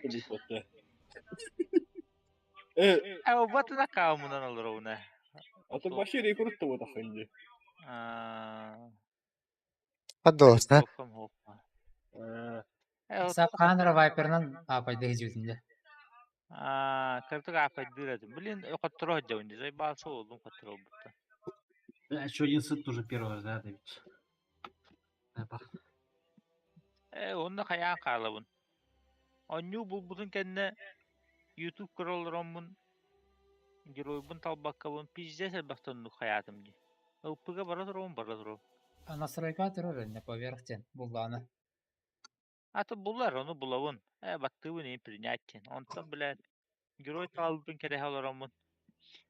Tabii. Evet. O batına kavmundan olur ona. Atı başı rekor da bu da şimdi. Hadi olsa. Hoppa. Сапханра Вайпернан апайды хижүүтүндө. Кыртык апайдыратым. Блин, оқтыроо жауынды. Зай балсы олдum оқтыроо бутта. Еще один сет тоже первый раз, да, Давид? Онда каян каалабын. Онню бутун кенне YouTube кроллоромун. Геройбун талбаккабын. Пизде сәлбақтан хаятым ди. Ылпыга бара туром. Настройка турар не поверхтен булланы. Аты булар, onu булавын. Баттыбын ен принятен. Онтан, блядь, герой талбын кереhe олоромун.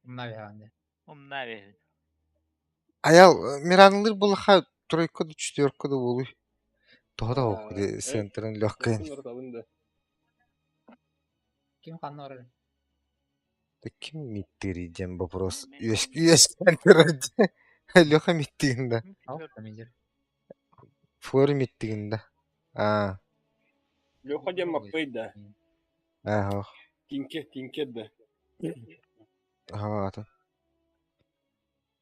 Умнавиганды. Умнаве. Аял Миранлыр булаха тройка да четверка да болуй. Тода окуды центрын легкая. Ким каннор? Да ким миттериден вопрос. Центр. Леха миттигинда. Флор миттигинда. Леха дем маппайда. Ага. Тинке да. Ага, ата.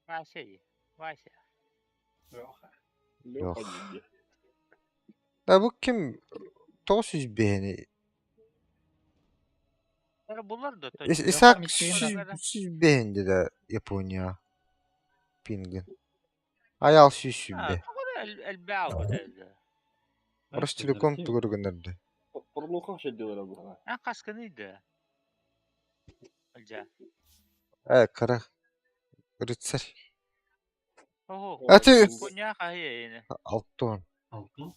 Вася. Леха. Да bu kim? 900 beğeni. Булар да. İshak 300 beğendi de Japonya. Pingin. Ayal 100 be. Elbao da. Orası Telekom tuğurgunlardı. Pornuha şey diyorlar bu. Kaskınıydı. Alca. Kara. Rıtsar. Oho. Atı. Konya kahya yine. Altın. Алтын?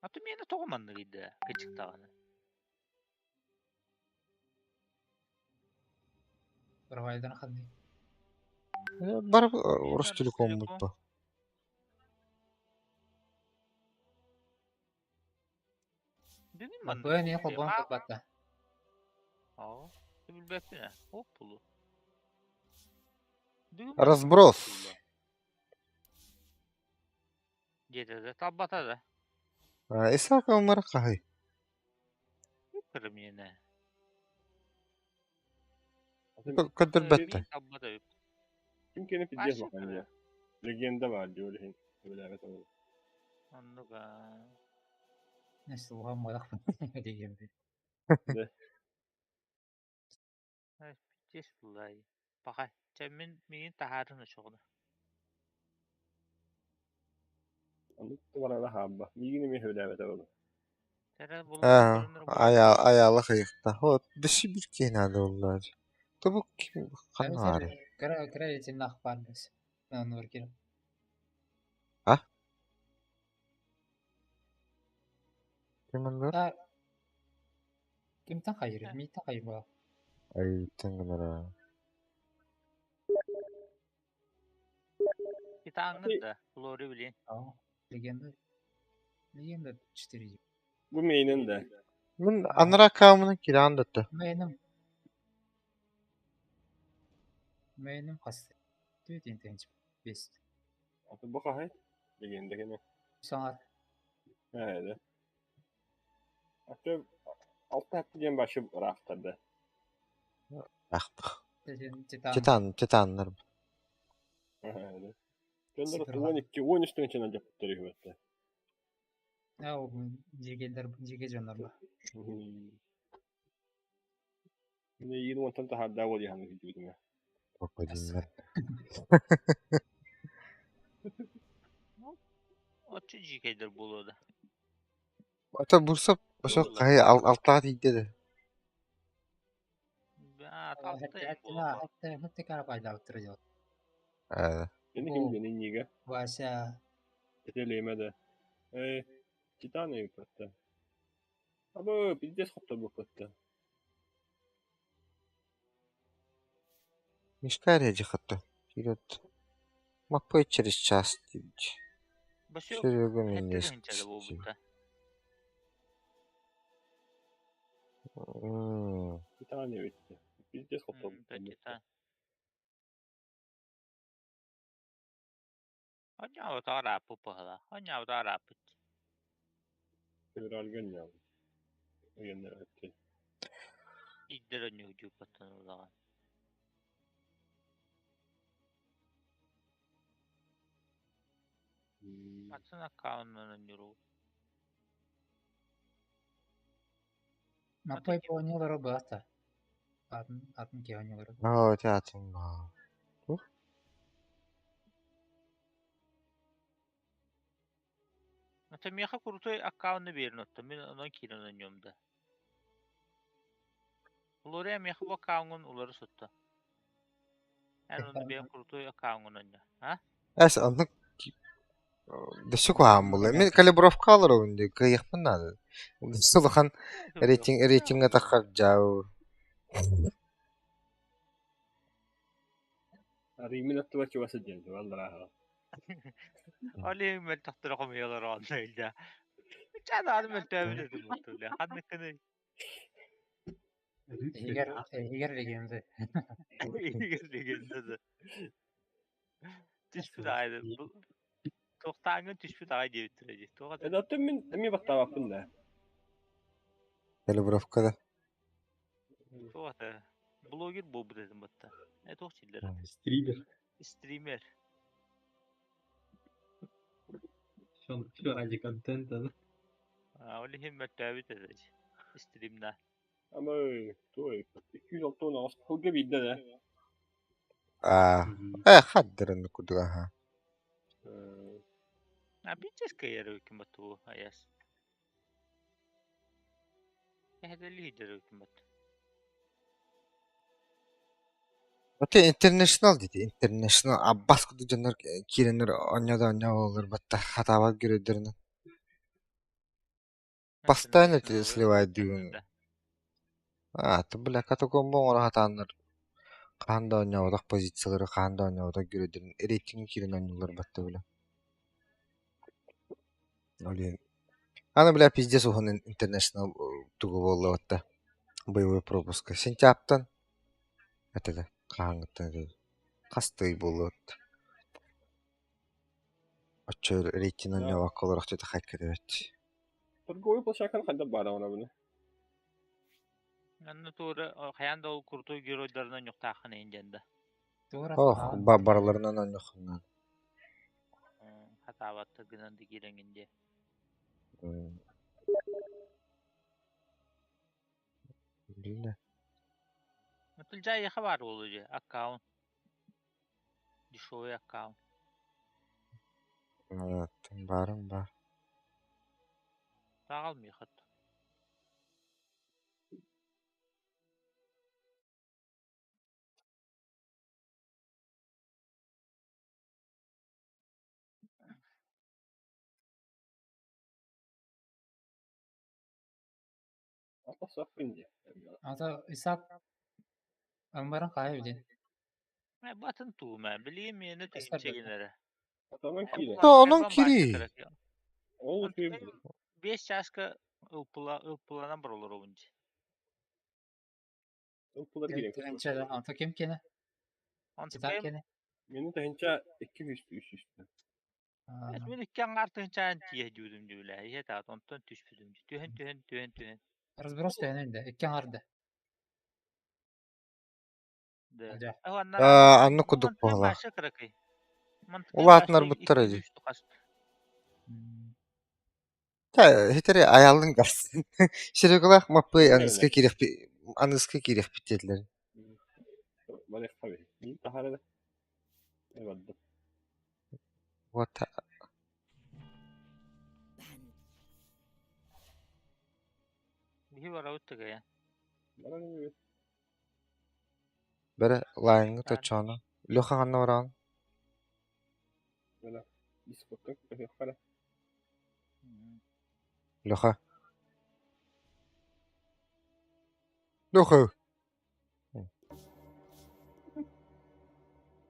Atı miyene toğumandıydı. Küçük tağını. Провайдер ханды. Бар Orası Telekom bu. Бапы не хобон капатта. Bilbepine. Hop bulu. Разброс. Жетеді. Таббата да. İshak onlara kahı. Yukarım yine. Kadir bette. Tabbata yok. Kim kene pideceğiz bakalım ya. Legenda var diyor öyle. Öyle evet olur. Anlıga. Neyse o ham malak diyeyim. Pideceğiz bulayı. Bakay. Min taharını çoğunu. Anlık var da habba. Yine mi öyle evet olur. Ayalı kıyıkta. O dışı bir kenarda onlar. Bu kim? Kanarı. Kara için nakbarız. Ben onu örgürüm. Ha? Kim onlar? Kimden hayır? Miten hayır bu? Ay tanrılara. Bir tane da. Flori bilin. Legenda 4. Bu main'in de. Min anara kamını kiran dattı. Benim hasta. Düğün intenç. Best. Atı bu kahve. Legenda gene. Sonra. Evet. Atı altı hafta gen başı raftadı. Baktık. Titan. Titanlar. Evet. Gönder 13 tane yaptırıyor hatta. Ne o jirge canlarla. Ne 20 tane daha da var yani vücuduma. Bakacağım. O çocuklar bulu da. Ata Bursa başa kahı altlar dedi. Hatta karapayla oturuyor. Evet. Beni kim benim niye? Vasa. Eteleme de. İki tane yok hatta. Ama bir de sokta bu hatta. Мишкария жихатта. Вперед. Макпой через час. Серега меня Bir tane bitti. Bir de sokta bu hatta. Hanya da rapu pahala. Hanya da rapu. Federal gönüyor. Öyle öyle. İddir önü hücum batın olagan. Atın akkaununun yürü. Маппай пооньолоро баата. Атын кеоньолоро. Оо, театр баа. Ata miyaha kurutoy akkaunu birin otto. Min onun kirin önümde. Ulorya miyaha bu akkaunun uları sotto. Yani onu bir kurutoy akkaunun önü. Ha? Эс аннык дэшик хаам булла. Мен калибровка алыр онде кыйыкмын нады. Сулахан рейтинг атахар жау. Rimin attı bakı bası geldi. Vallahi. Ali men tahtır komuyorlar o anda ilde. Çada adım el tövbe mutluluğu. Hangi kını Егер легенде. iyi geldi de. Tüspü de aynı. Toktağın tüspü de aynı diye bitirecek. Tokat E da min mi batta bakın da. Калибровка да. tokat. Blogger bu dedim batta. Ne tokçiler. Стример. Streamer. Все ради контента, да? Öyle himmet tövbe edecek. Stream'den. Ama toy 206 ton az koga bildi de. Аа. Мгм. Хаддерын кудуга ха. Ha bir kayarı hüküm battı bu ayas. Hedeli hider hüküm battı. Оте интернешнл дейді. Интернешнл Аббас куду жанар киренер оньода olur батта хатабат görөдөрүн. Постоянно сливает дюн. Ты бля катагомбон ора хатаныр. Канда оньода позициялары канда оньода görөдөрүн. Рейтинг кирен оньолор батта бля. Олен. Аны бля пиздец ухон интернешнл тугу болду батта. Боевой пропуск. Сентябрьтан. Это да. Каңыттан. Кастай болот. Açıyor reйтинг Ya. ne vak olarak da hacker evet. Торговый площадка кандай бара ona bunu. Yani doğru hayanda o kurduğu gürültülerden yok takın incende. Тура Oh, baralarından anlıyorsun. Hata battı gınandı girenginde. Bilmiyorum. Mutulcay yaka var olucu. Account. Dişoy account. Evet, barın var. Dağılmıyor hatta. Apa sapınca. Ата Исаак амбаран кайы билен. Batın tuğma. Bileyim mi ne Esmer çekinlere. Atamın kiri. Da onun kiri. Oğuz bir. 5 yaşka ılpılanan bir olur oyuncu. Pullar gireyim. Тегенче ата кем кене? Исаак Antipayım. кене? Benim de hinca 2 üst üste. Ben ikkan artın çağın tiye diyordum diyorlar. İyi ta ondan tüspüdüm. Tühen. Разберос тегенде. Эккен арды. De. Aja. Anlı kuduk Mantıken bağla. başa kırakay. Ulatlar buttar acı. Hitleri ayalın gelsin. Şirikula mapı anıska kirek bitediler. Bana tabii. İyi daha da. Evet. What? Bir var avuttu ya. Bana ne? Bere layını da çana. Loha anna varan. Bana. Discotek. Para. Loha. Loha.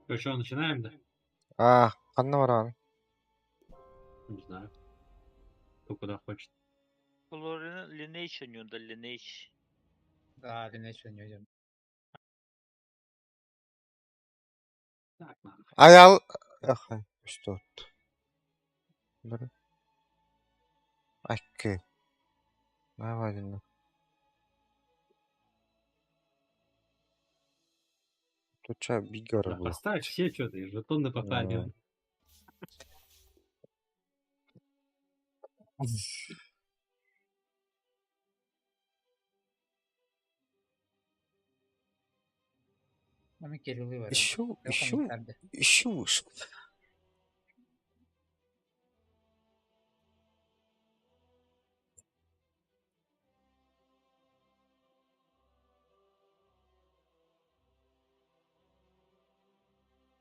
Ну что, начинаем, да? Anna varan. Не знаю. Кто куда хочет. Color'un Lineage oynuyordu. Lineage. Да, Lineage oynuyor. Так, ладно. Ayal. Aha. Что? Bere. Akı. Ne var yine? Туча бигора Да, был. поставь все что-то, и жетоны пофармим. Ama Kirill'i var. Еще, Yok еще, ama tabii. еще выше.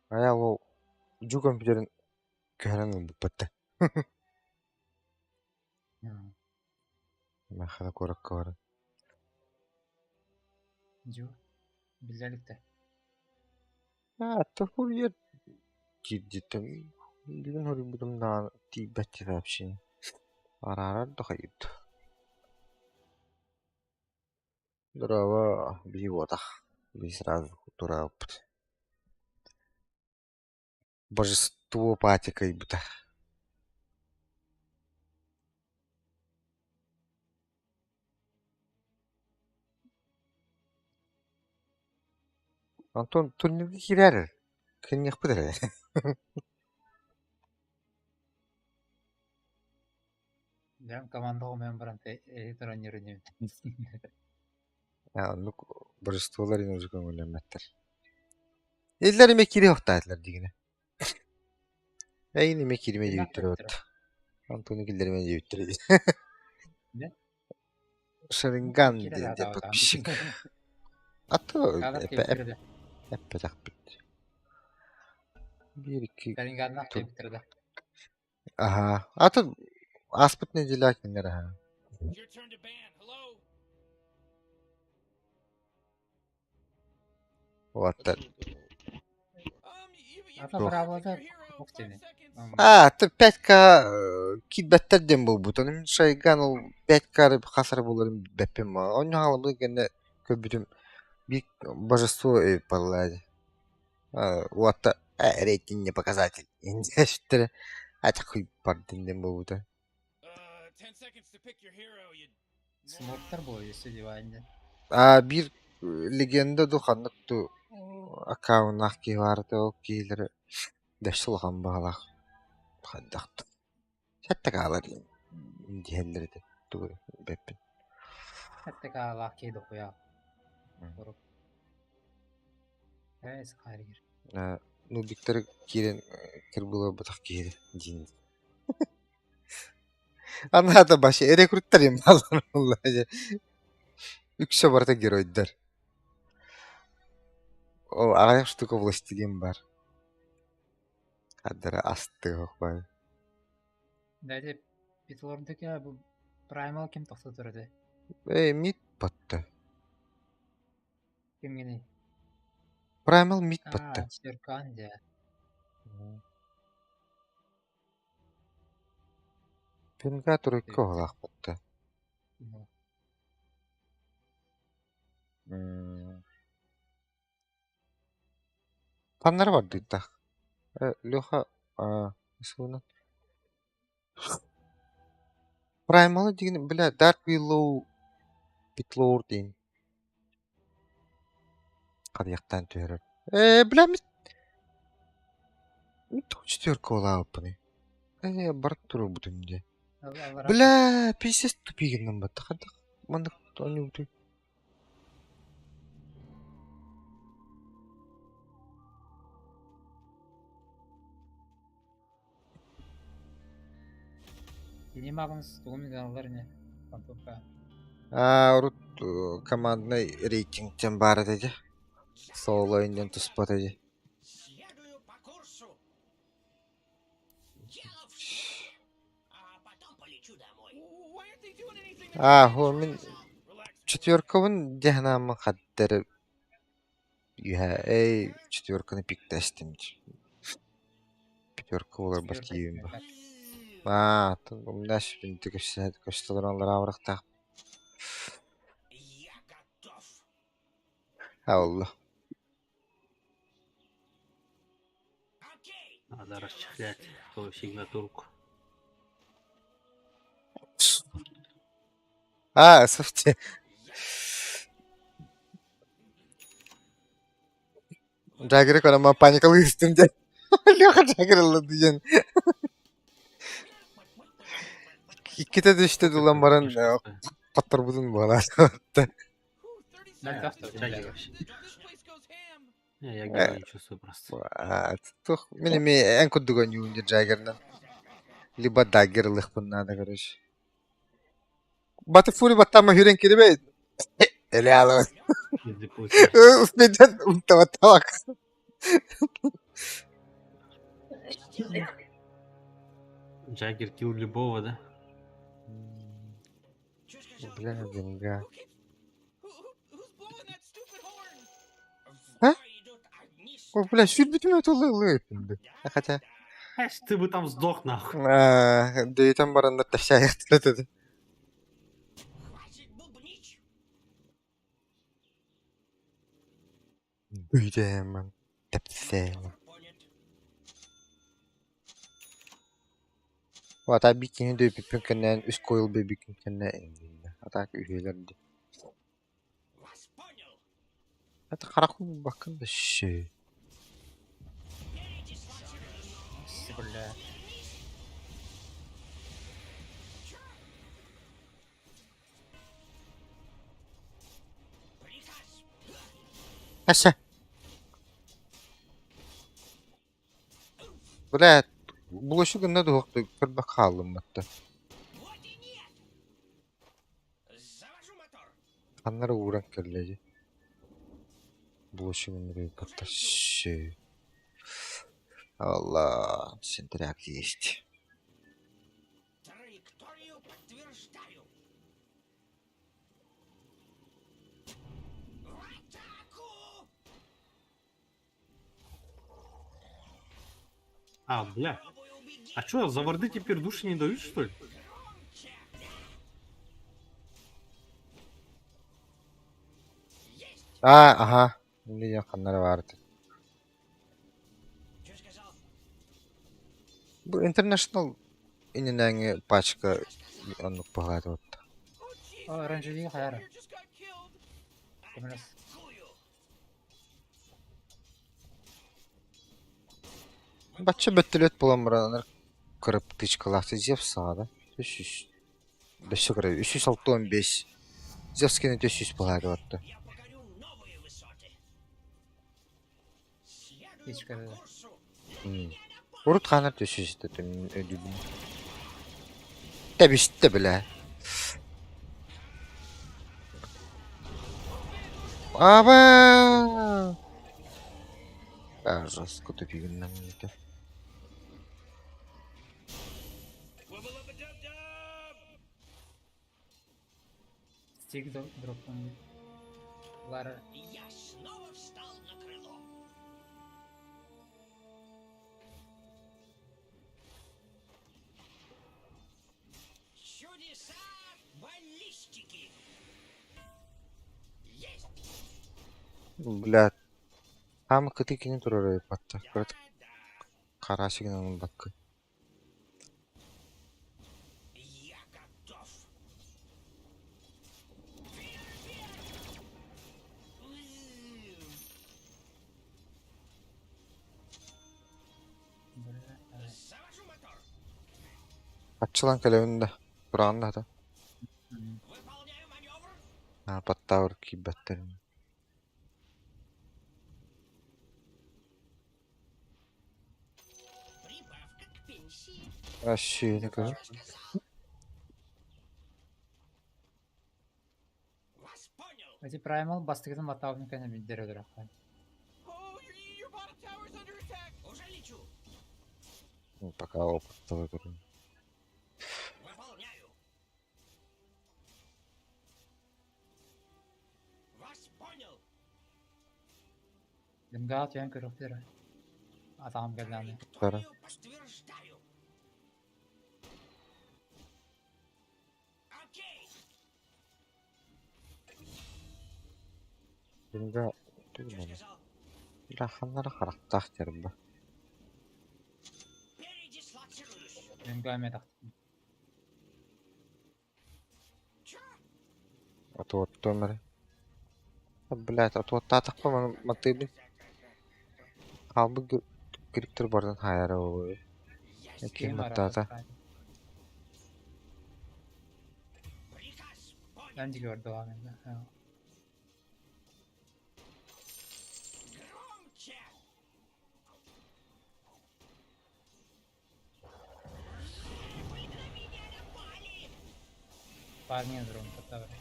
Аял ол жу компьютерин көһөрөн буппатта. Мен хана коракка бар. Diyor. Güzellikte. То хурьер киддитем. Билен хори будем на ти бетти вообще. Арарар да хайыт. Дрова биевотах. Би сразу турапт. Божество патика и бута. Антон турнирге кирер. Кеннек бидер. Ben komanda olmayan bir ante editör oynuyorum. Ну, божестволар ине уже көңүлөмөттөр. Элдер эме кири октайлар дигине. Эйин эме кириме жебиттер от. Антону килдериме жебиттер. Ne? Шаринган Kire де daha деп tamam. пишик. Ато Kadar эпе tepkirdi. эпе жакпыт. Бир iki Kalingan'dan tepkirdi. Ага. Ато аспыт неделякинер ага. Your turn to ban. Hello? Вот так. Ata Yok. bravo da çok seni. То 5К кидбеттер дем болбут. Анын шайган ол 5К хасар болорун беппем. Оню халымы гене көбүтүм бик божество паллади. Вот рейтинг показатель. Инжештер атакуй пардын дем болбут. 10 seconds to pick your hero, you Smurflar boyu divayında. Бир легенда духанныкту аккаунах ки барды ол кейлери дэшсулхан багалах хаддахты. Хатта калар индиэллерди тугу беппин. Hatta kala kedi koya. Korup. Evet, hayır. Ну биктер кирен кирбула батак кири дин. Ана да башы рекруттар эми алар Аллахы. Үксө барда геройдор. О аяк штука властелин бар. Кадра асты окпай. Nerede Bitwar'daki bu Primal kim toxtatırdı? Мид батты. Kim yine? Primal мид батты. Sürkan diye. Пенгатор экко алак батты. Таннар бар дыйта. Леха исуна. Primal деген бля Dark Willow Bitlord дейін. Кадыяктан төрөр. Бля мид четверка олап бұны. Барып тұру бұдымде. Бля писес тупигіннен батты. Қадық мандық тоны бұды. Benim ağımız doğum kanalları ne? Pantopka. Урут командный рейтингтен бар деди. Сол ойындан туспа деди. Следую по курсу. Дело в а потом полечу домой. Why aren't they doing anything? Хо мен Relax. четверкавын дехнамы қаддары. Четверканы пиктестим. Пятерка олар бар тиюм ба. Умнаш бинти көстелеранлар авырақта. Я готов. Алла. Окей. Надо расчехлять твою сигнатурку. Софте. Jagger'ı kanama panikalı üstünde. Lüha Jagger aldı diyen. İkide de işte dolan baran katır budun bu ala. Ноль автор Jagger Jagger. вообще. This place goes ham. Не, я Гена не чувствую просто. Tuh benim en kudugan yunca Jagger'dan. Liba Dagger'lık bunlar da karış. Batı Fury batama hüren kiri be. Ele ala. Если получается. Usmeden untama tavak. Джаггер килл любого, да? Чё сказал? Блядь, га. Who's blowing that stupid horn? А? Идут одни О, блядь, süt bitmiyor tolu şimdi. Хотя, Эх, ты бы там сдох нахуй. deyten baranda taşa yatırı dedi. Хватит бубнить. Büyüdüm ben. Tepsi. Понят. Vata bir kini de pipin kenen üst koyul bir bikin kenen enginde. Hatta üyelerdi. Вас понял. Hatta karakol bakın da şey. Бля. Приказ. Aşağı. Блядь, bulaşık ne de hoktu. Kırba kaldım hatta. Вот и нет. Завожу мотор. Kanlara uğran kirleci. Bulaşık ne de hatta şey. Allah, синтряк есть. Траекторию подтверждаю. В атаку! А, бля. Попробуй убеги. А чё, за варды теперь души не дают, что ли? Aha. Şimdi yakanları vardı. Чё сказал? Bu international inenenge пачка onu pagado otta. О, оранжевый хайра. Here just got killed. Кумрас. Кую. Batça bettelet bulan buralar kırıp tıçkalaktı Zeus sağda. 300. 5 kere 365. Zeus gene 400 pagado otta. Я покорю новые высоты. Следую Птичка, по да. курсу. Urut kanar 400 dedim ödülüm. Tabi işte bile. Aba. Жестко тупик нам это. Стик дропнул. Лара. Я снова встал на крыло. Чудеса баллистики. Есть. Блядь. Tam kıtıkini durur batta. Kırt Да-да. karşı onun bakı. Я готов. Завожу мотор. Açılan kalevinde. Buranın da. Выполняю маневр. Ha batta vur ki batterin. Прибавка к пенсии. Aşağı ne kadar? Вас понял. Эти праймал бастыгын матавника на миддере дыракай. Oh, your bottom tower's under attack. Уже лечу. Пока опыт выберу. Выполняю. Вас понял. Дымгал тюен кырыктыры. Атам geldi. Траекторию подтверждаю. Окей. Şimdi Чё durmadı. сказал? Rahanlara karakter derim ben. Передислоцируюсь. Дымгал медак. Чё? Atı ottu ömeri. Блядь, atı ottu atak mı? Matıyı Halbuki Kriptor bardan hayara o. Kim Kim var hatta da. arada? Bence gördü o anında. Ha. Громче! Вы на меня напали! Парни дрон который.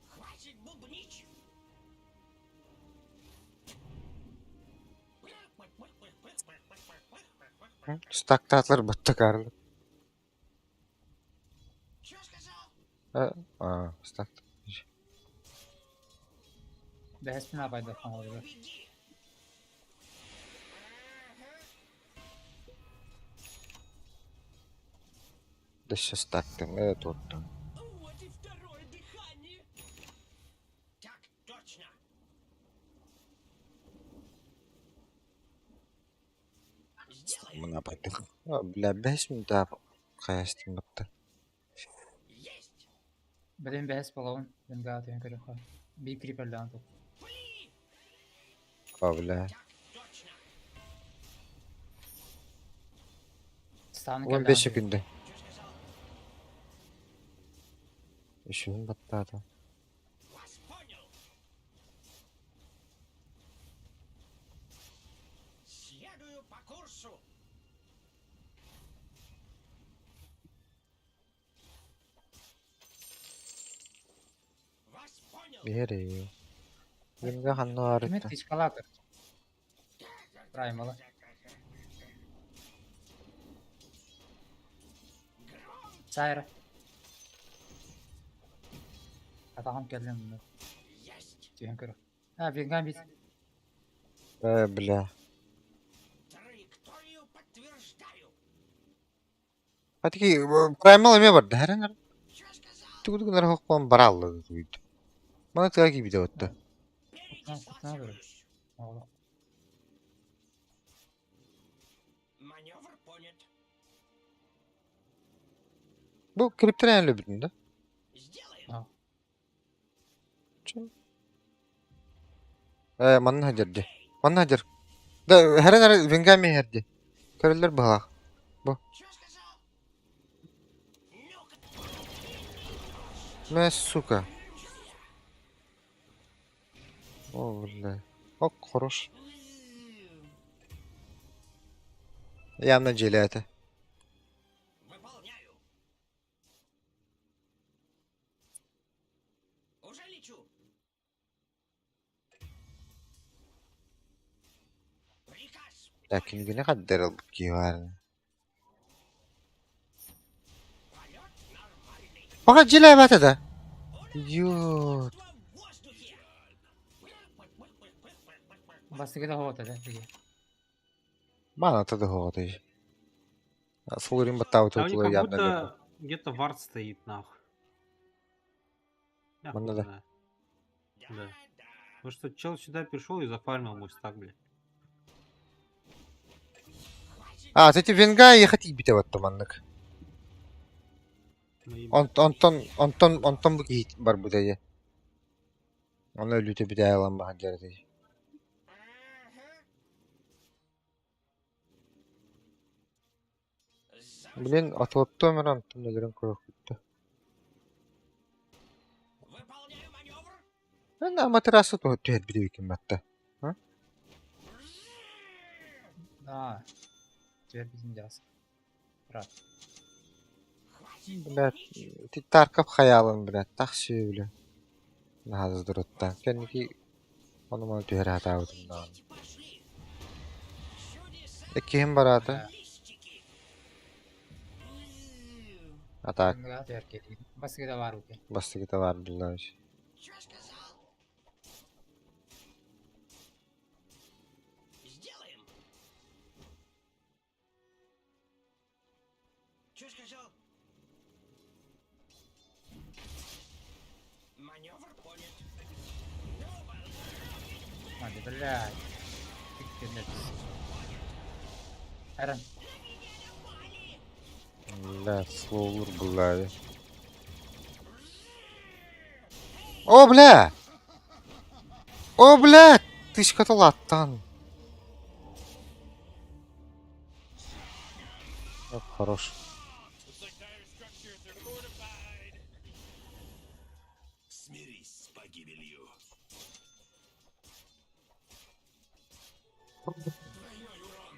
Хватит бубнить! Staktatlar batta karlı. Чё сказал? Stak. Beyaz bina payda falan oluyor. Беги! Dışı staktım. Evet orta. Вот и второе дыхание! Так точно! Сделаем! Buna baktık. Bile 5 mi daha kayastım batta. Есть! Benim beyaz balon. Ben gayet körü var. Bir creeper lan top. Пли! Bile. Так точно! Stanı 15 günde. Чё сказал? Üşüğün batta adam. Вас понял! Следую по курсу! Вас понял! Bir yere yiyor. Benimle hanı ağrıttı. Kime eskalator. Primal'ı. Sayra. Atağım geldim bunu. Есть! Tüyen körü. Ha bir bit. Bile. Траекторию подтверждаю! Hadi ki primal emye vardı. Her an Чё сказал? tuğduklar hokman barallı duydu. Bana tığa gibi de otta. Передислоцируюсь! Oğlum. Маневр понят. Bu kriptor en löbüdünde. Сделаем! Manın hacerdi. Manın hacer. Da her an vengami herdi. Körüller bağlı. Чё сказал? Ну-ка! Ne suka. O vallahi. O хорош. Явно железо. Выполняю! Уже лечу! Приказ! Lakin yine kadar alıp ki var. Полет нормальный! Fakat cilebete de. Yoo. В воздухе! Bastı da hava tadı. Peki. Bana tadı hoğdu. Слурим батау А у них тут как явно будто верно. где-то вард стоит, нахуй. Я хуй Манда да. знаю. Да. Потому что чел сюда пришел и зафармил мой стак, блядь. Zaten Venga'yı yakati bite battı manlık. Мои, Ondan bu giyit var bu dayı. Onu ölüte bir daha yalan bakın geride. Bilen atı ömür antım nelerin korkuttu. Выполняю маневр! Ben de amatörası tühet bir de hüküm battı. Aa. Tüyer bizim cihaz. Rahat. Bilet, tarkap hayalın bilet, takşı bile. Nazı duruttan. Kendiki onu bana tüher hata avudumdan. Пошли! Чудеса Kim var adı? листики! Atak. Ben gayet erkeğim. Bastı da var bu. Bastı gita var billahi. Чё сказал? Сделаем! Чё сказал? Маневр понят. Hadi блядь. Siktir net. Eren. La, slow olur billahi. О, бля! О, бля! Тычка латтан. Вот, хорош. Looks like dire structures are fortified. Смирись с погибелью. Двойной урон.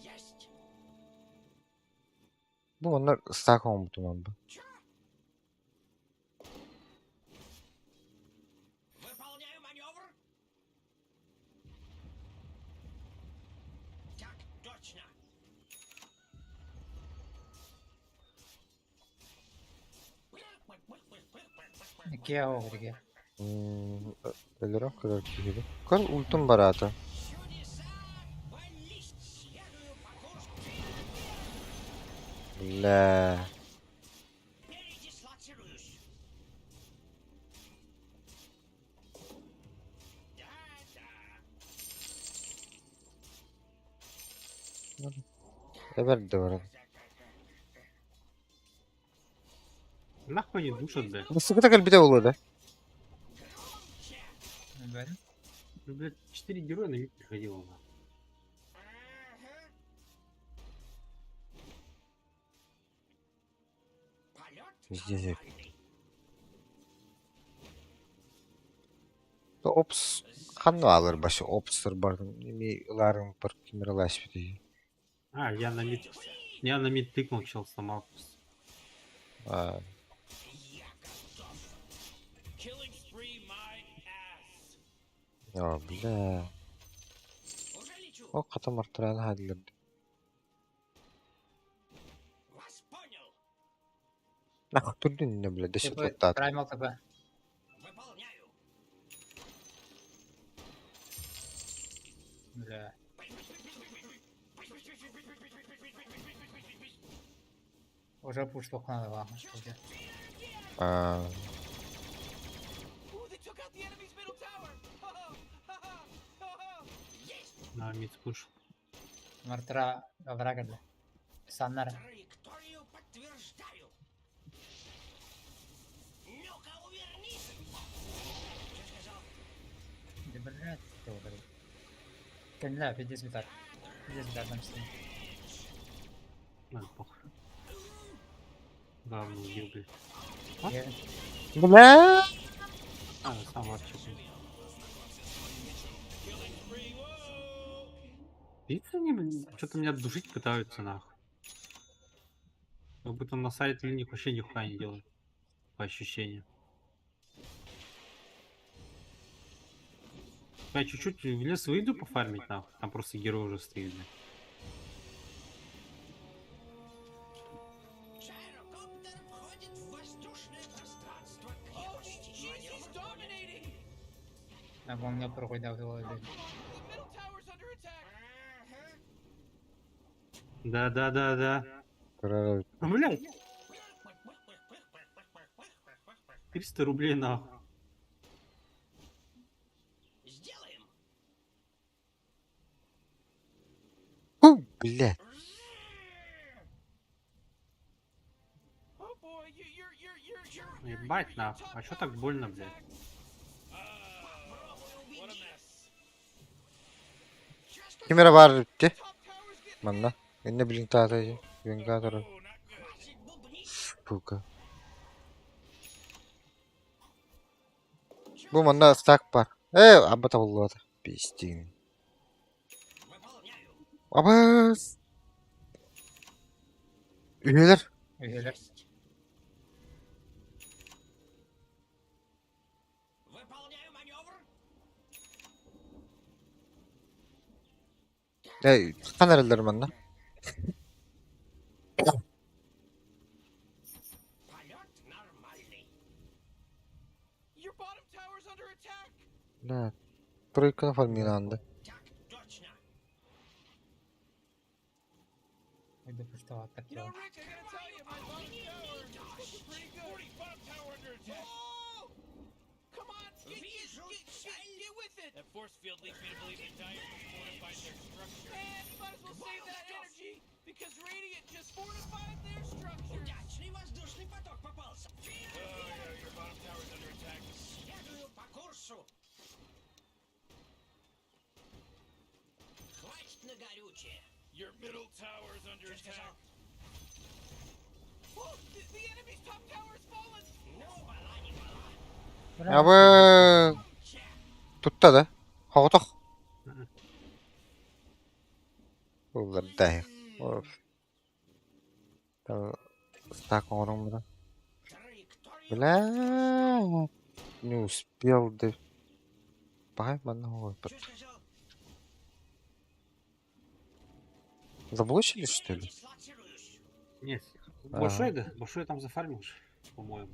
Есть. Bu onlar Stockholm tuman bu. Выполняю маневр. Так точно. Ikea over here. Ölürüm kırar gibi. Kır ultum var ata. Чудеса вались. Следую по курсу. Bля. Передислоцируюсь. Да. Eber de var. Нахуй они душат, блядь. Bu sıkı takıl bir de olur da. Ben Ну, блядь, 4 героя на вид приходило. нахуй. Полет Здесь я- нормальный. Ops. Kanlı alır başı. Ops'tır bardım. Nimi ılarım bir kimiralaşma diye. А, я на мид тыкнул, чел сломал. Aa. Я готов. Killing spree my ass. Ya bля. Уже лечу. O katam arttıran hadiler. Вас понял. Nah turdun ne bля. Deşit TP, ottat. Primal TP. Выполняю. Бля. Уже пушток надо вам. Aa. Ooh, they took out the enemy's middle tower. Есть. На мид спуш. Мартра врага. Саннар. Траекторию подтверждаю. Ну-ка, увернись. Что сказал? Да блядь, что говорит. Кенля, 50 метр. 50 метр там стоит. Ладно, похуй. Главное убил, блядь. Я- Bля. А, сам вообще. Видите, они что-то меня душить пытаются, нахуй. Как будто на сайт для них вообще нихуя не делают. По ощущениям. Я чуть-чуть в лес выйду пофармить, нахуй. Там просто герой уже стоит, блядь. Шайрокоптер входит в воздушное пространство. Крепости. Я помню, проходил в Да. Kırar. А, блядь, 300 рублей, нахуй. Сделаем. Bля. Oh boy, you're Ебать, нахуй. А чё так больно, блядь? Kimere var bitti. Manna. Ben ne bileyim tahtayı. Vengador'u. Хватит бубнить. Puka. Bu manda stack var. Abba bulladı. Pistin. Выполняю. Abaz. Üyeler. Üyeler. Выполняю маневр. Kan herhalde manna. Полет нормальный. Your bottom tower's under attack. Да. Тройка формирована. Так точно. Иду пуштовать так You know, делать. Rick, I gotta tell you, my bottom tower is looking pretty good. Bottom tower under attack. Oh! Come on, get with it. That force field leads me to believe the Dire fortified their structure. Man, you might as well save that energy because Radiant Your middle tower's under attack. Oh, the enemy's top tower has fallen. Абы тутта да. Хоготох. Уладай. Оф. Стак ором да. Бля. Не успел да. Пай манного. Заблочили, что ли? Нет. А. Большой там зафармил, по-моему.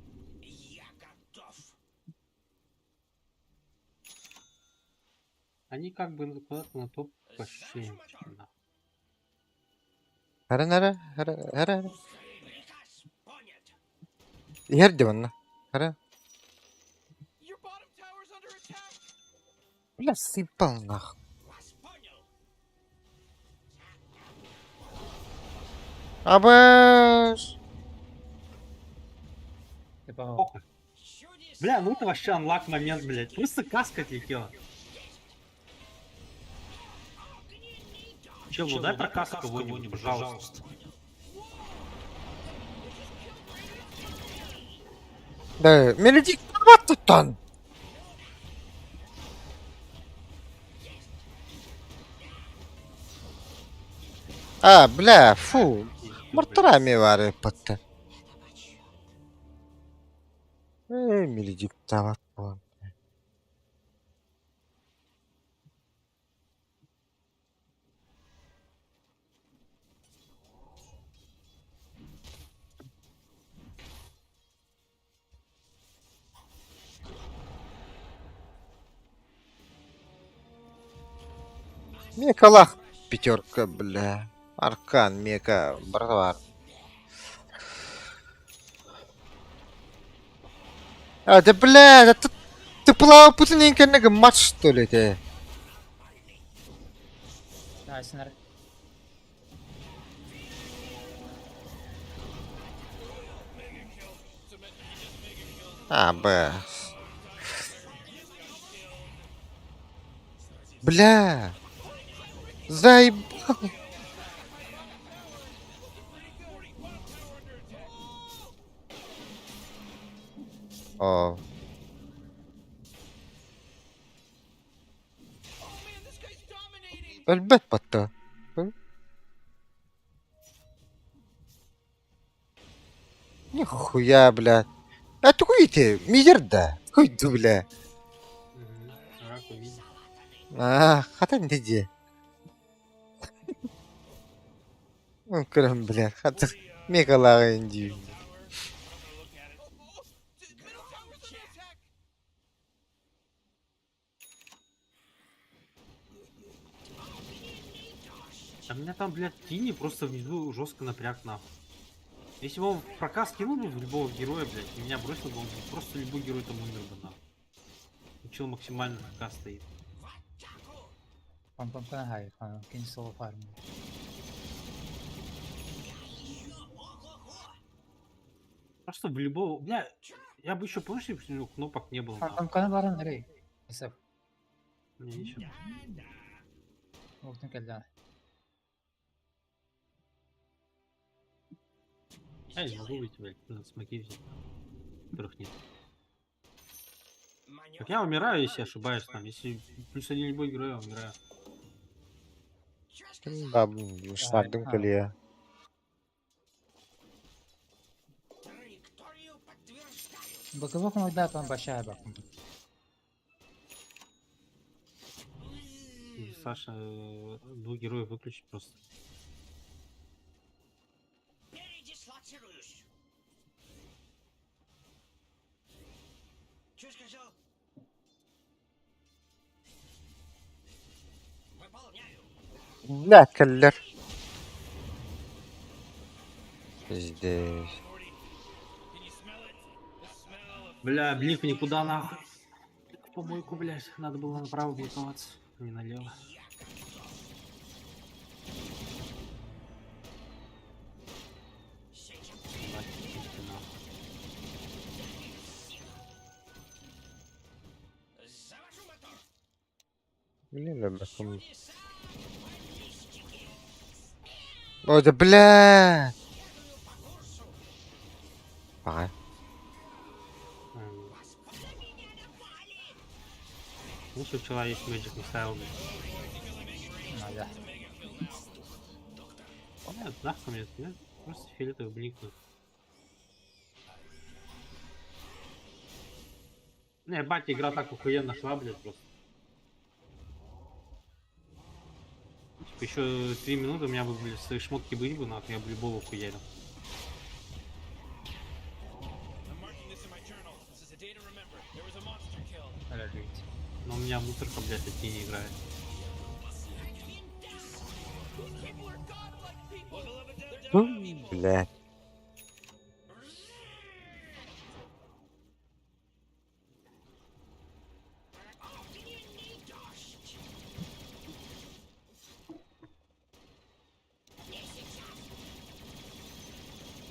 Они как бы куда-то на топ по ощущениям. Да. Хара. Ерде ванна. Хара. Your bottom tower's under attack. Бля, сыпал нах. Абаш. Типа, Похуй. Бля, ну это вообще анлак момент, блядь. Просто каска отлетела. Чел, ну дай про каску кого-нибудь, пожалуйста. Да, Мелодик, вот тут он. А, бля, фу. Мартарами вары патта. Мелодик, давай. Мекалах пятерка, бля. Аркан, Мека, братва. А, да бля, да ты плавал путаненько на матч, что ли, ты? да, сценарий. А, б. Бля. Заебал. О. Әлбәт батты. Нихуя, бля. Это хуйте, мизерда. Хуйду, бля. Рак увидел. А, хата не де. Ну, крем, бля, хата. Мегалага инди. А меня там, блядь, Тини просто внизу жестко напряг нахуй. Если бы он проказ кинул бы в любого героя, блядь, и меня бросил бы, он бы просто любой герой там умер бы нахуй. Учил максимально проказ стоит. Пам-пам канахай, кинь соло фарм. Просто в любого... Бля, я бы еще, помнишь, если бы у него кнопок не было нахуй. Пам-пам канахай, нарей. Исап, Не, ничего. уктен келда. Я не могу выйти, блядь, надо смоки взять, которых нет. Так я умираю, если ошибаюсь там. Если плюс один любой герой, я умираю. Да, шардым калия. Боковых иногда там большая бахнут. И Саша двух героев выключить просто. Бля, каллер. Здесь. Бля, блик никуда нахуй. В помойку, блядь. Надо было направо бликоваться, а не налево. Ебать, ты нахуй. Блин, бля, Ой, да бля. Ага. Лучше пчела есть Magic не ставил, блядь. Ну да. Нет, нахуй мне, нет, просто фиолетовый бликнут. Не, батя, игра так охуенно шла, блядь, просто. Типа еще 3 минуты у меня бы, блядь, свои шмотки были бы, нахуй, я бы любого хуярил. I'm marking this in my journal. This is a day to remember. There was a monster killed. Подождите. Но у меня мусорка, блядь, от не играет. These people are godlike people. Бля.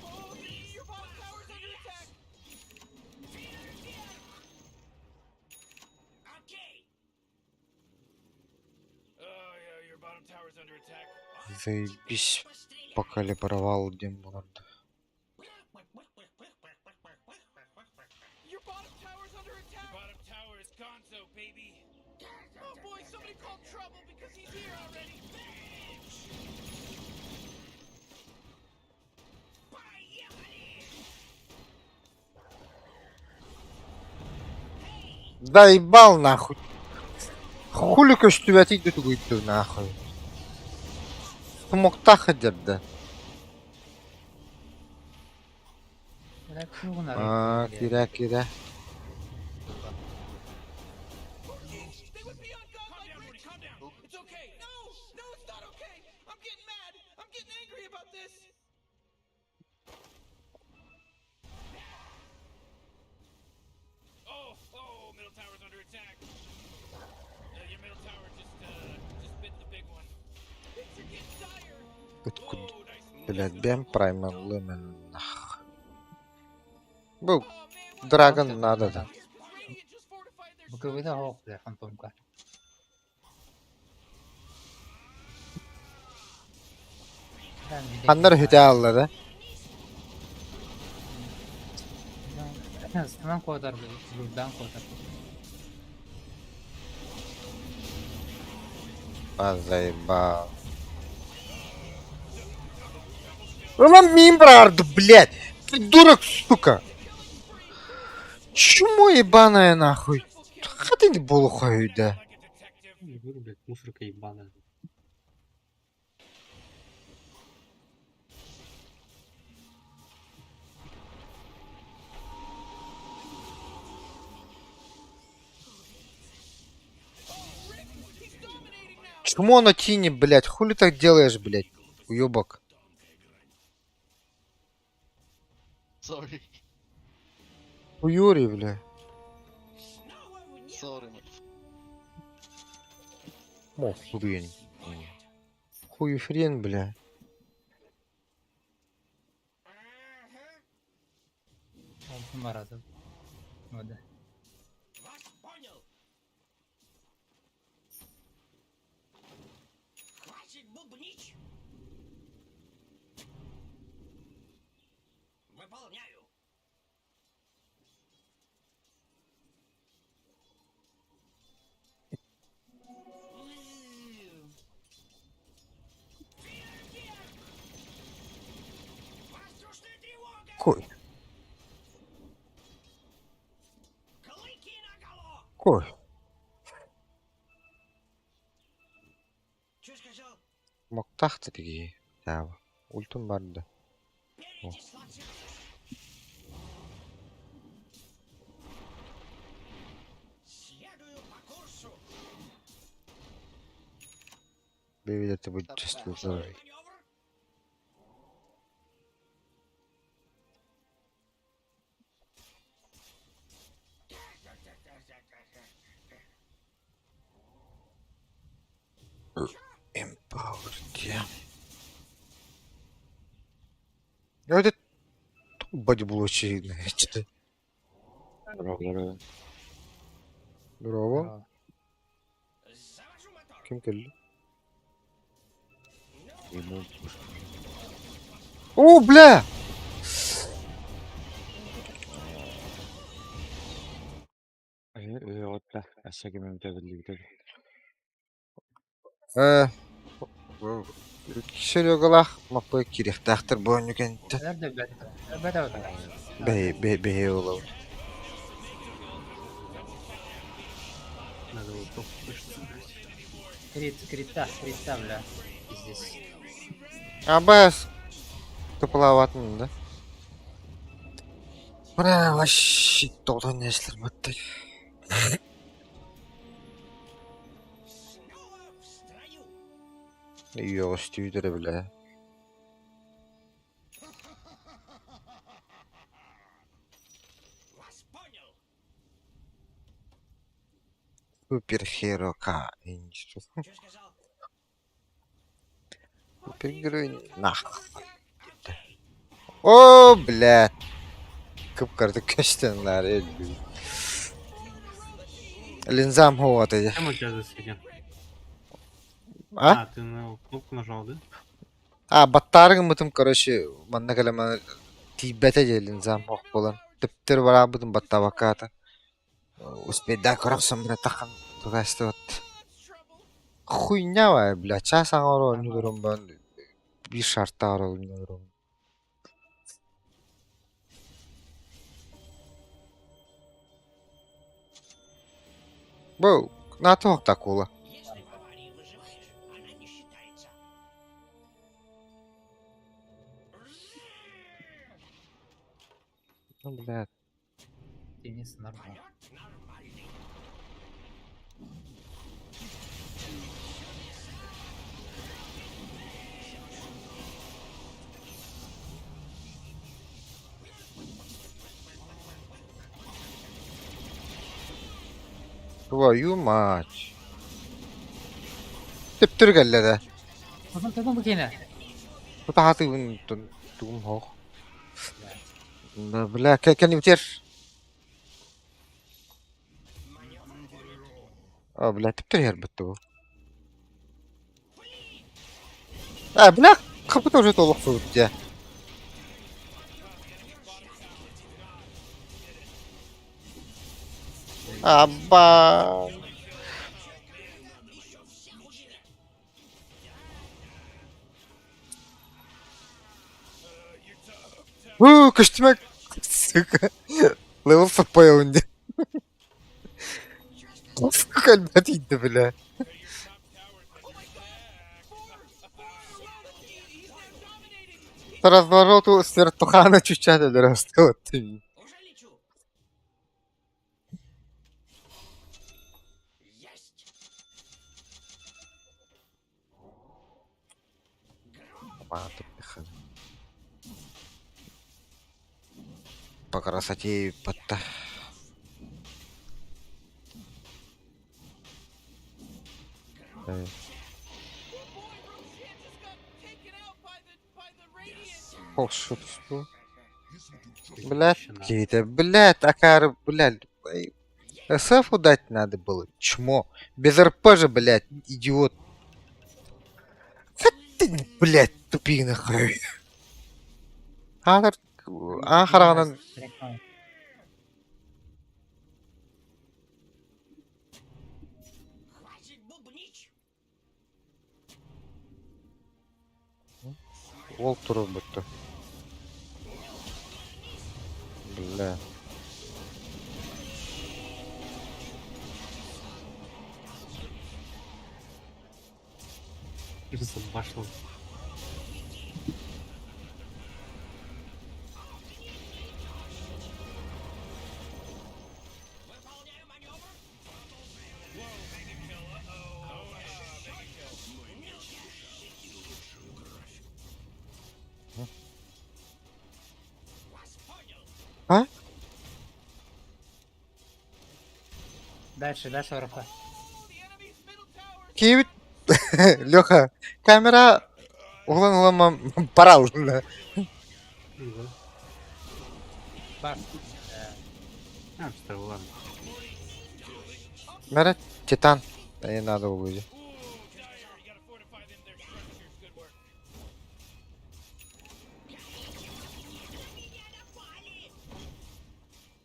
Oh, your bottom tower's under attack. Okay. Oh yeah, your bottom tower's under attack. Заебись. Покалибровал демон. Your bottom tower's under attack. Your bottom tower is gonzo, baby. Oh boy, somebody called trouble because he's here already. Да ебал нахуй. Хули көстүбәтик дуту гыйтту нахуй. Смокта ходят, да. Бля, кругuna Киря, киря. They would be on godlike rich. Calm down. It's okay. No, no, it's not okay. I'm getting mad. I'm getting angry about this. Oh, middle tower's under attack. Your middle tower just bit the big one. Things are getting dire. Откуда, Oh, nice move. блядь, бем праймер лумен нах. Был Oh, man, what? драгон надо, да. Radiant just fortified their Боковина ох, бля, фантомка. Ханнар хүтэ алла, да. Сынан кодар, бурдан кодар. Заебал. Она мим прарду, блядь. Придурок, сука. Чмо ебаная нахуй. Хаты не было хаю, да. Не говорю, блядь, мусорка ебаная. He's dominating now. Чмо на тине, блядь. Хули так делаешь, блядь? Уёбок. Sorry, Хуёри, бля. sorry, man. Мо хрень. Хуй хрен, бля. Марада. Вот да. Вас понял. Хватит бубнить. Выполняю. Воздушная тревога. Кой, Клыки наголо. кой. Что сказал? Моктахты пиги. Да. Ультум барды. Передислаться. Следую по курсу. Бевид это будет чувствовать тоже. Маневр. Empowered, yeah. Ya это бать было очевидно. Браво. Завожу мотор. Ким келди? Ну, О, бля! Вот да, ашагим өтөбүлүгү. Серегалах мапы кирехтахтар бонюкенте. Nerede bette? Bette o da. Бе олау. Надо было топ точно сыграть. Крита, бля. Здесь. Абас. Топлаватын, да? Бля, вообще тодан неслер бітті. Йо, стюдері, бля. Суперхеро К. Супергерой нах. О, блядь. Кыпкарды көштенлер еді. Линзам ховат еді. Чем у тебя засветил? А? Ты на кнопку нажал, да? Баттарың мұтым, короче, манна калама тибете же линзам хоқ болан. Тіптер бара бұтым батта баката. Успейда көріпсім бля тақын тұғасты от. Хуйня вай, бля, часан ора ойны көрім бан. Bir şartta ara oynuyorum. Боу, на то такого. Если в аварии выживаешь, она не считается. Ну, блядь. Денис нормально. Твою мать. Типтер geldi de. Tutun bu yine. Bu da hatı gün tuğum hoş. Bla kan biter. Bla tiptir yer bitti bu. Bla kapıda уже толық соғып ya. Абба. Костюмек. Сука. Левел сапая онде. Сука, альбат иді, бля. С развороту с вертухана чуть-чуть дорастет. Уже лечу. Есть. По красоте пота. Полшутку. Блядь, какие-то, блядь, акар, блядь. СФ дать надо было. Чмо. Без РП же, блядь, идиот. Ты, блядь, тупик нахуй. Охрана. Хватит бубнить. Волк туру будто. Бля. Забашло. Выполняю маневр. Вас понял. Дальше РФ. The enemy's middle tower. Киевит. Леха, камера. Углан пора уже. Да. Баш. Вставил, ладно. Мере, Титан. Да не надо будет. Ooh, dire. You gotta fortify them. Their structures. Good work.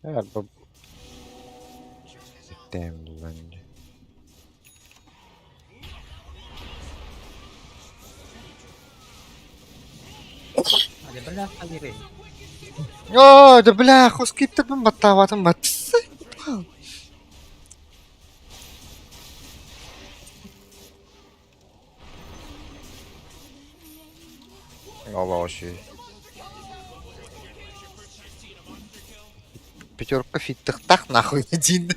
Galiba Demli bence. Hadi bela kagiri. О, да бля, хоскиптер бен батаватын батсы. Allah вообще. Пятерка фиттых так нахуй один.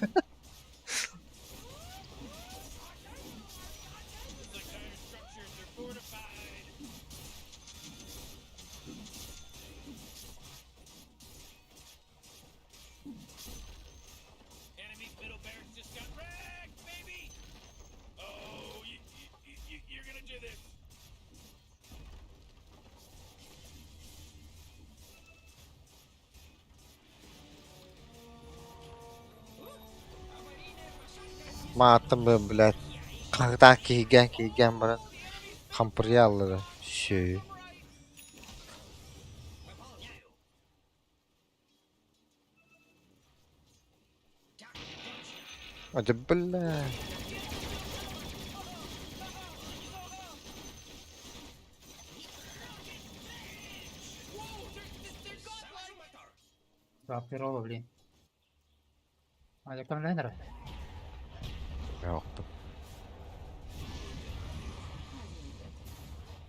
Enemy's middle barracks just got wrecked, baby! Oh, you're gonna do this! Матым ben, блядь. Когда киген баран. Хампыр яллары. Şey. Hadi bля. Rapirova, блин. Hadi konlaynlar. Yoktu.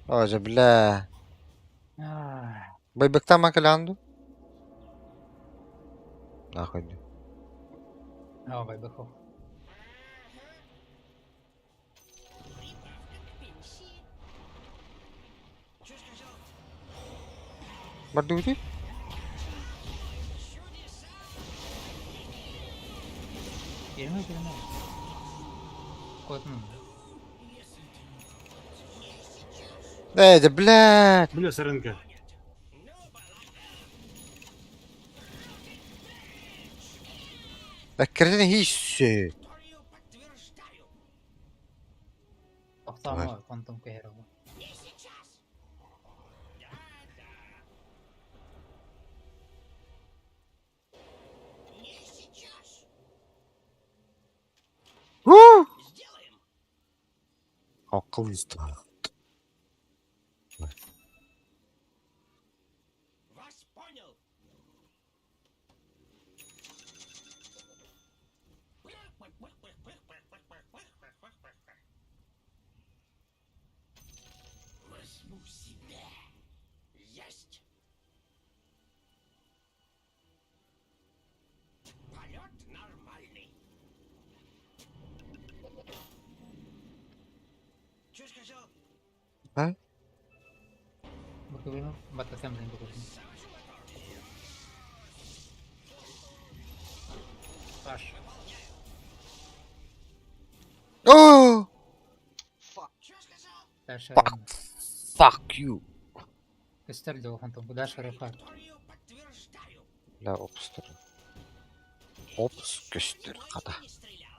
Hadi bля. Байбектан макалянду? Нахуй. Давай, бэхов. Бардути? Girme. Koydum. Да, блядь. Бля, Саренко. ذكرتني هي الشيء. Oktama kontum kehero. Akıl istiyor. Вас понял! Возьму себя. Есть! Полет нормальный. Чё сказал? А? Bagaimana batasan dengan buku? Pas. О! Чё сказал? Дальше. Fuck you. Кыстер дел контум. Дальше рухат. Теорию подтверждаю. La obster. Ops göster kada. Не стрелял.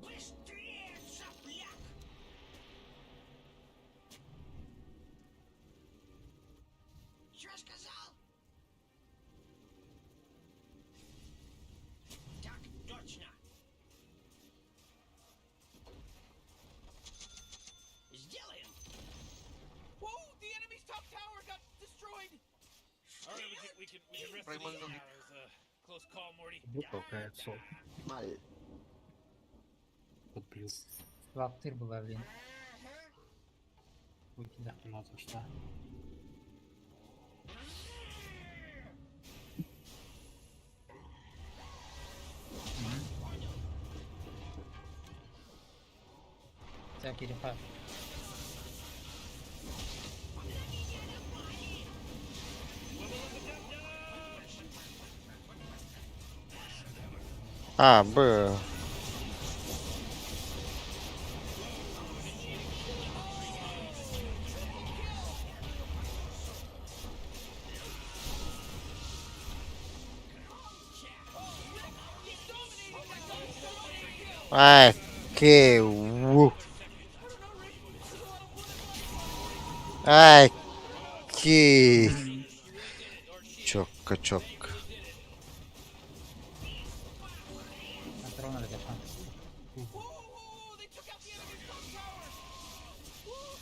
Быстрее, сопляк! Чё сказал? Так точно. Сделаем. Whoa, the enemy's top tower got destroyed. All right, we can rest in Праймально. peace now. It was a close call, Morty. Бутылка, сол. Май. Подплил. Vaktır bu var, блин. Выкида. Надо что? Всякий рухат. А, Б. Ай, ке, ву. Ай, ки. Чокка, чокка. Контрол надо держать. Whoa, they took out the enemy's top tower! Oh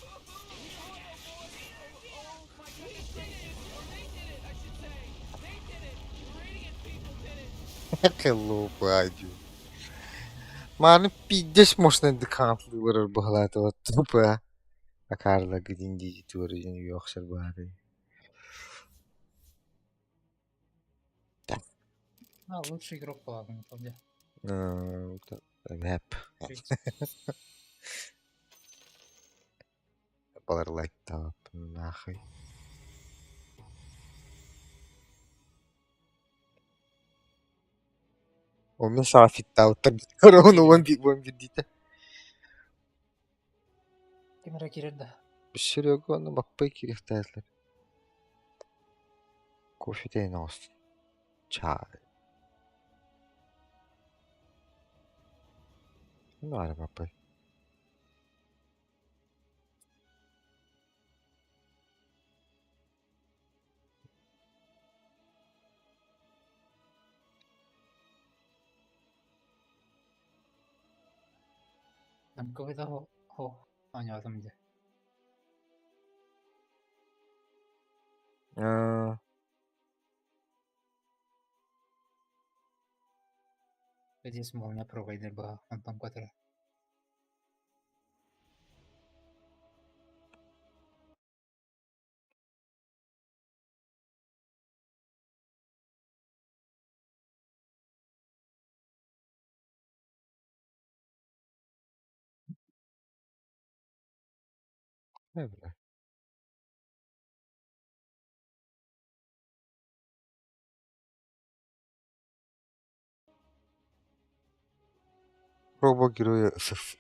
my god, he did it! Or they did it, I should say. They did it! The Radiant people did it! Que louco, Адю. Маны пиздец можно декантлылар бахлата вот тупа. А Карла гидинди турин йохсер бары. А, лучший игрок по лагу, не помню. Веб. Балар лайктап нахуй. Он мне шафиттал ровно он видите. Кемера кирерді. Серега, ну бакпай кирихтайтлар. Кофе тейн ост. Чай. Ну, ара бакпай. Там какой-то хо. А, не, там где. Здесь молния провайдер была. Он там который. Бля. Робо героя СФ.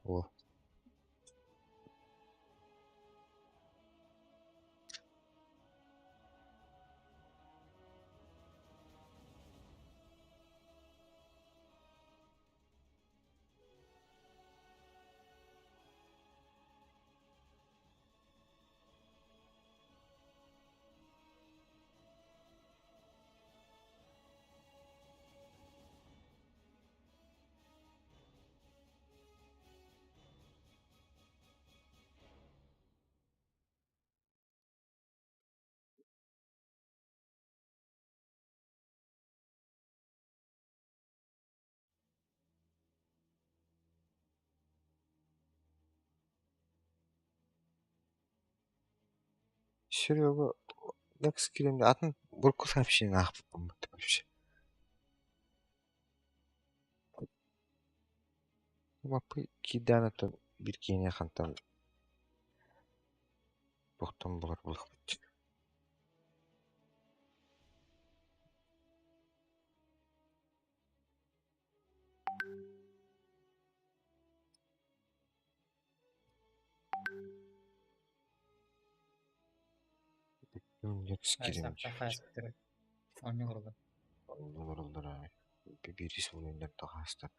О. Серега, так скрин, атын бурку сообщение нахуй помнит вообще. Бакпай кидана то биркене хантан. Бохтан булар булах. Як скрин. Айстап, тахас. Он не вроде. Нурулдара. Бибирис ойундар тахастат.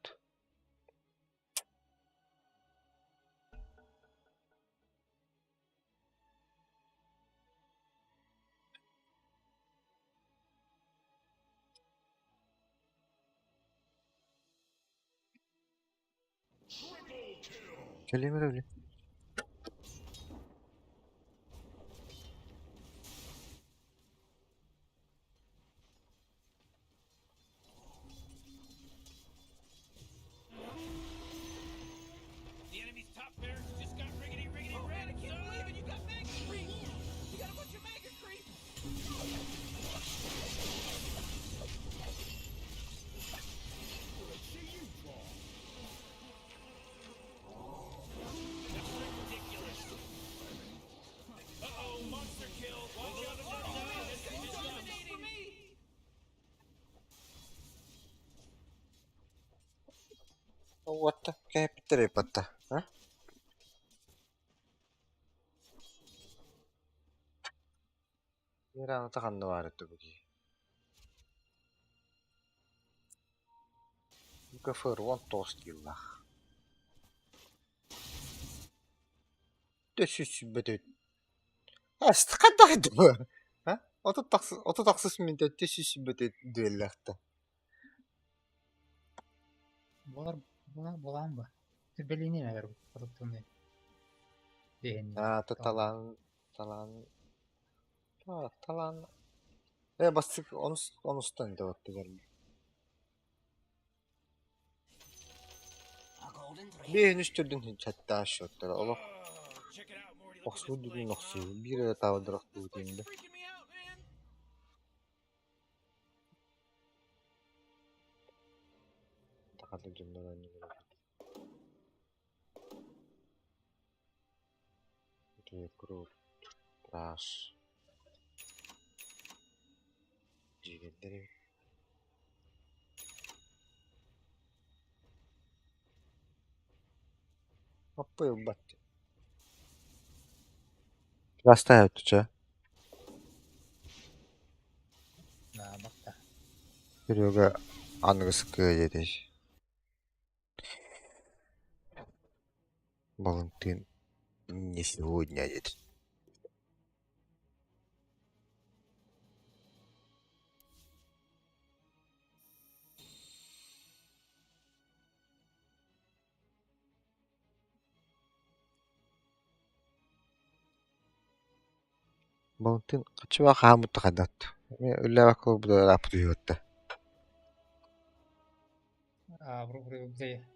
Келемер öyle. The enemy's top barracks just got riggedy red. I can't believe it. You got mega creep. You got a bunch of mega creep. That's ridiculous. Uh-oh, monster kill. Watch out. It's dominating. For me. Вот такая трепота, а? Нерано таханны бар это буги. Гафыр вон тост yıllar. Төсүс бөтөт. Аст кандай дөө. А? Отут таксыс минутте сүс бөтө дуэллахта. Болар болан ба. Белини агар продуктыны. Дени. Талан. Талан. Басык онустан да оттугар. Бен үстүрдүн чатта шоттар. Олох Check it out, Morty. Look at this оксуу blade. дүгүн оксуу. Бир тавдырак буу деймде. Freaking me out, man. Такады жөндөр не керек. Рекрут. Траш. Жигендер. Аппы бат. Раста өтчө. Да, бакта. Бирөөгө ангысыкы едеш. Валентин не сегодня едет. Валентин качыба хамытта кадат. Үлләбә кылып да рапты йотты. А, вроде